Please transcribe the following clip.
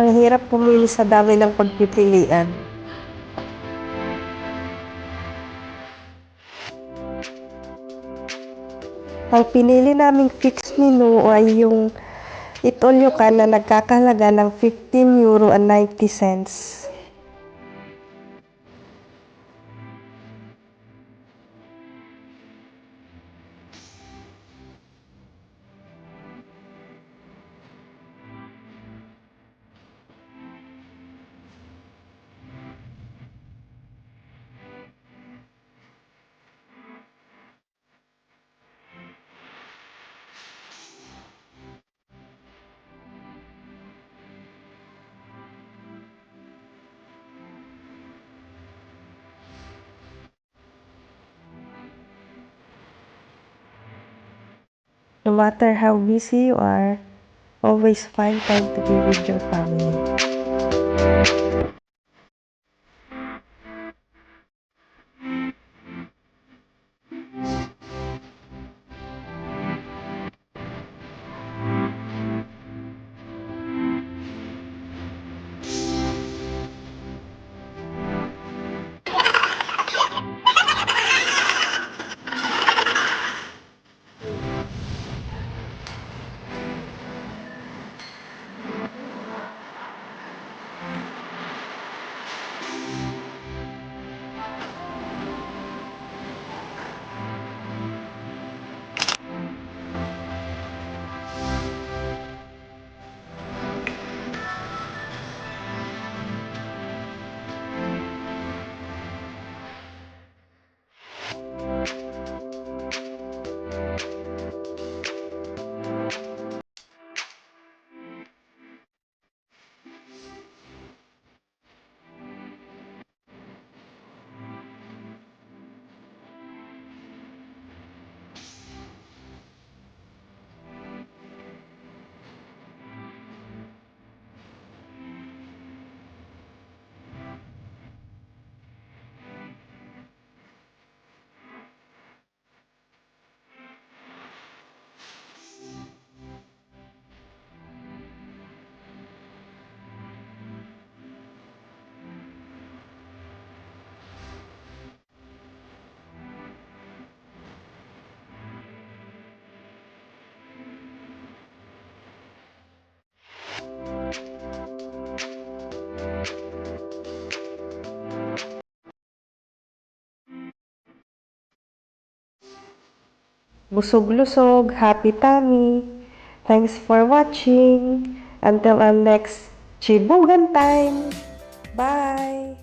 Ang hirap pumili sa dami ng pagpipilian. Ang pinili naming fixed menu ay yung Eat All You Can na nagkakahalaga ng €15.90. No matter how busy you are, always find time to be with your family. Busog-lusog, happy tummy. Thanks for watching. Until our next Chibugan time. Bye!